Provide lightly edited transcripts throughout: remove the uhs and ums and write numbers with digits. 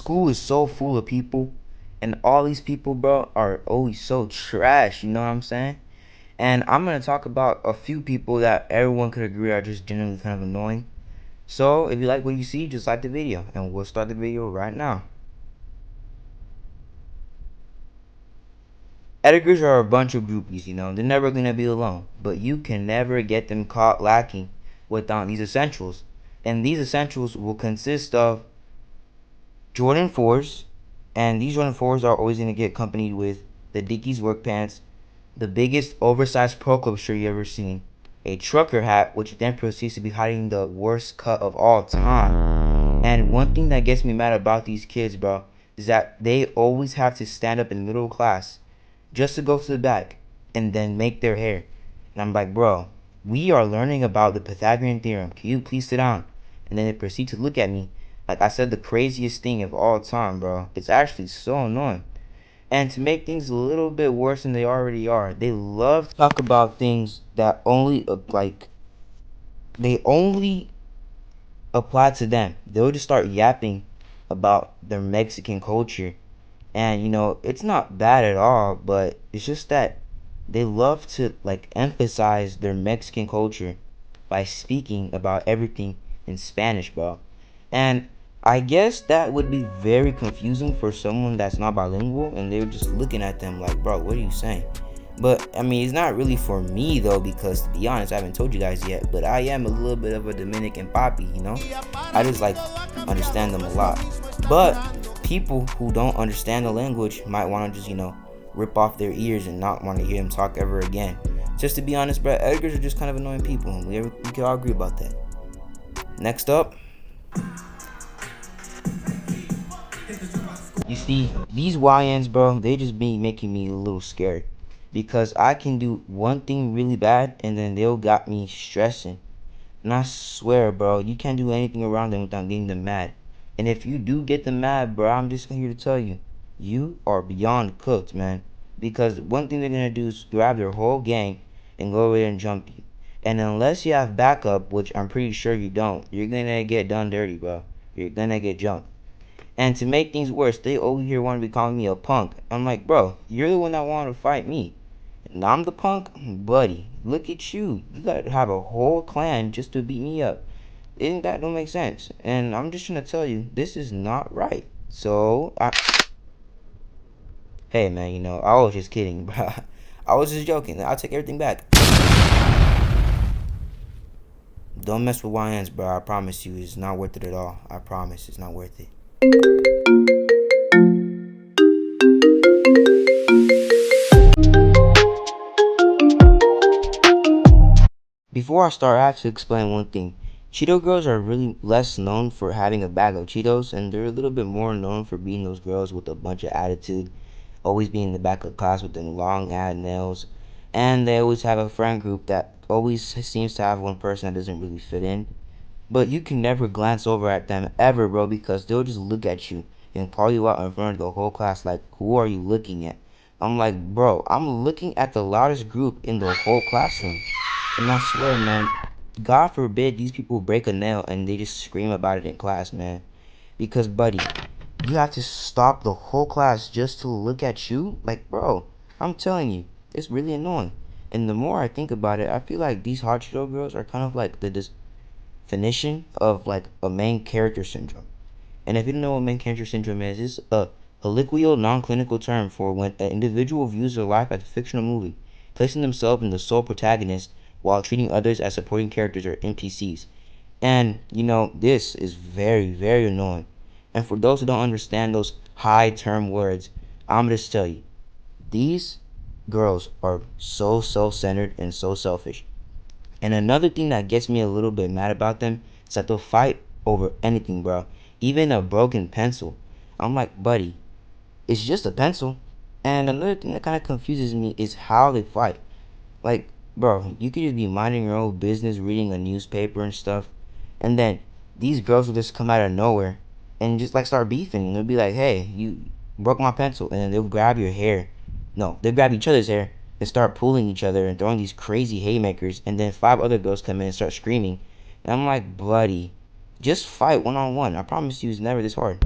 School is so full of people, and all these people, bro, are always so trash. You know what I'm saying? And I'm gonna talk about a few people that everyone could agree are just genuinely kind of annoying. So if you like what you see, just like the video, and we'll start the video right now. Editors are a bunch of groupies, you know, they're never gonna be alone, but you can never get them caught lacking without these essentials. And these essentials will consist of Jordan 4s, and these Jordan 4s are always gonna get accompanied with the Dickies work pants, the biggest oversized pro club shirt you ever seen, a trucker hat, which then proceeds to be hiding the worst cut of all time. And one thing that gets me mad about these kids, bro, is that they always have to stand up in the middle of class just to go to the back and then make their hair. And I'm like, bro, we are learning about the Pythagorean theorem. Can you please sit down? And then they proceed to look at me like I said the craziest thing of all time, bro. It's actually so annoying. And to make things a little bit worse than they already are, they love to talk about things that only they only apply to them. They'll just start yapping about their Mexican culture. And you know, it's not bad at all, but it's just that they love to like emphasize their Mexican culture by speaking about everything in Spanish, bro. And I guess that would be very confusing for someone that's not bilingual, and they're just looking at them like, bro, what are you saying? But I mean, it's not really for me though, because to be honest, I haven't told you guys yet, but I am a little bit of a Dominican papi, you know? I just like understand them a lot. But people who don't understand the language might want to just, you know, rip off their ears and not want to hear them talk ever again. Just to be honest, bro, Edgars are just kind of annoying people, and we can all agree about that. Next up, you see, these YNs, bro, they just be making me a little scared. Because I can do one thing really bad, and then they'll got me stressing. And I swear, bro, you can't do anything around them without getting them mad. And if you do get them mad, bro, I'm just here to tell you, you are beyond cooked, man. Because one thing they're gonna do is grab their whole gang and go over there and jump you. And unless you have backup, which I'm pretty sure you don't, you're gonna get done dirty, bro. You're gonna get jumped. And to make things worse, they over here want to be calling me a punk. I'm like, bro, you're the one that wanted to fight me. And I'm the punk? Buddy, look at you. You gotta have a whole clan just to beat me up. Isn't that don't make sense? And I'm just trying to tell you, this is not right. Hey man, you know, I was just kidding, bro. I was just joking. I'll take everything back. Don't mess with YNs, bro. I promise you, it's not worth it at all. I promise, it's not worth it. Before I start, I have to explain one thing. Cheeto girls are really less known for having a bag of Cheetos, and they're a little bit more known for being those girls with a bunch of attitude, always being in the back of class with them long ass nails, and they always have a friend group that always seems to have one person that doesn't really fit in. But you can never glance over at them ever, bro, because they'll just look at you and call you out in front of the whole class like, who are you looking at? I'm like, bro, I'm looking at the loudest group in the whole classroom. And I swear, man, God forbid these people break a nail and they just scream about it in class, man. Because, buddy, you have to stop the whole class just to look at you? Like, bro, I'm telling you, it's really annoying. And the more I think about it, I feel like these hot Cheeto girls are kind of like the definition of like a main character syndrome. And if you don't know what main character syndrome is, it's a colloquial non-clinical term for when an individual views their life as a fictional movie, placing themselves in the sole protagonist while treating others as supporting characters or NPCs. And you know, this is very, very annoying. And for those who don't understand those high term words, I'm just tell you, these girls are so self-centered and so selfish. And another thing that gets me a little bit mad about them is that they'll fight over anything, bro. Even a broken pencil. I'm like, buddy, it's just a pencil. And another thing that kind of confuses me is how they fight. Like, bro, you could just be minding your own business, reading a newspaper and stuff, and then these girls will just come out of nowhere and just like start beefing. And they'll be like, hey, you broke my pencil. And then they'll grab your hair. No, they'll grab each other's hair and start pulling each other and throwing these crazy haymakers. And then five other girls come in and start screaming. And I'm like, buddy, just fight one on one. I promise you it's never this hard.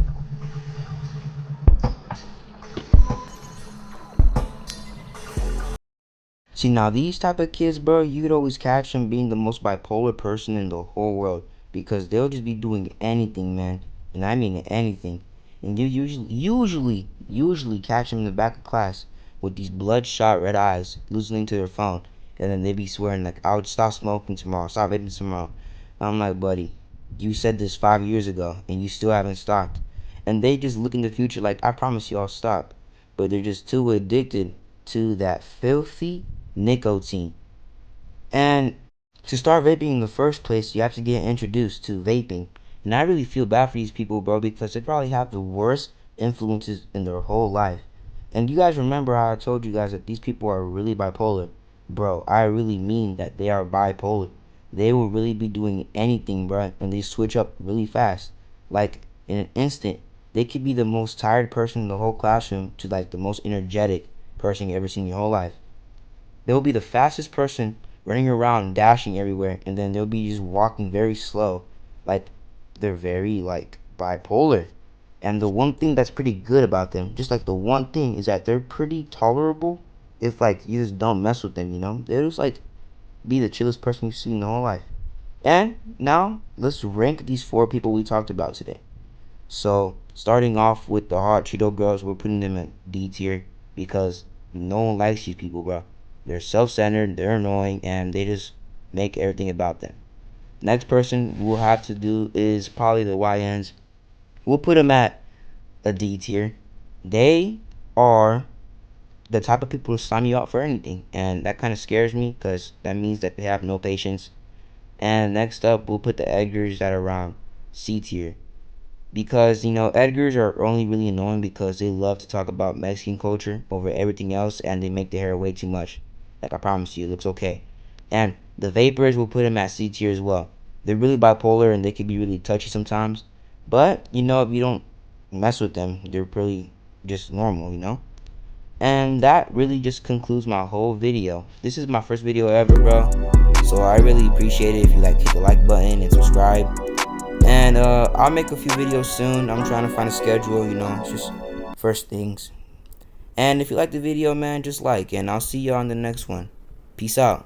See, now these type of kids, bro, you could always catch them being the most bipolar person in the whole world because they'll just be doing anything, man, and I mean anything. And you usually catch them in the back of class with these bloodshot red eyes, listening to their phone, and then they be swearing like, "I would stop smoking tomorrow, stop vaping tomorrow." I'm like, buddy, you said this 5 years ago, and you still haven't stopped. And they just look in the future like, "I promise you, I'll stop," but they're just too addicted to that filthy nicotine. And to start vaping in the first place, you have to get introduced to vaping. And I really feel bad for these people, bro, because they probably have the worst influences in their whole life. And you guys remember how I told you guys that these people are really bipolar? Bro, I really mean that they are bipolar. They will really be doing anything, bro, and they switch up really fast. Like, in an instant, they could be the most tired person in the whole classroom to, like, the most energetic person you ever seen in your whole life. They'll be the fastest person running around, dashing everywhere, and then they'll be just walking very slow. Like, they're very, like, bipolar. And the one thing that's pretty good about them, just like the one thing, is that they're pretty tolerable if, like, you just don't mess with them, you know? They'll just, like, be the chillest person you've seen in the whole life. And now, let's rank these four people we talked about today. So, starting off with the hot Cheeto girls, we're putting them at D tier because no one likes these people, bro. They're self-centered, they're annoying, and they just make everything about them. Next person we'll have to do is probably the YNs. We'll put them at a D tier. They are the type of people who sign you out for anything, and that kind of scares me because that means that they have no patience. And next up, we'll put the Edgars that are around C tier. Because, Edgars are only really annoying because they love to talk about Mexican culture over everything else and they make their hair way too much. Like, I promise you, it looks okay. And the Vapors will put them at C tier as well. They're really bipolar and they can be really touchy sometimes. But, if you don't mess with them, they're pretty just normal. And that really just concludes my whole video. This is my first video ever, bro. So I really appreciate it if you hit the like button and subscribe. And I'll make a few videos soon. I'm trying to find a schedule, it's just first things. And if you like the video, man, just like, and I'll see you on the next one. Peace out.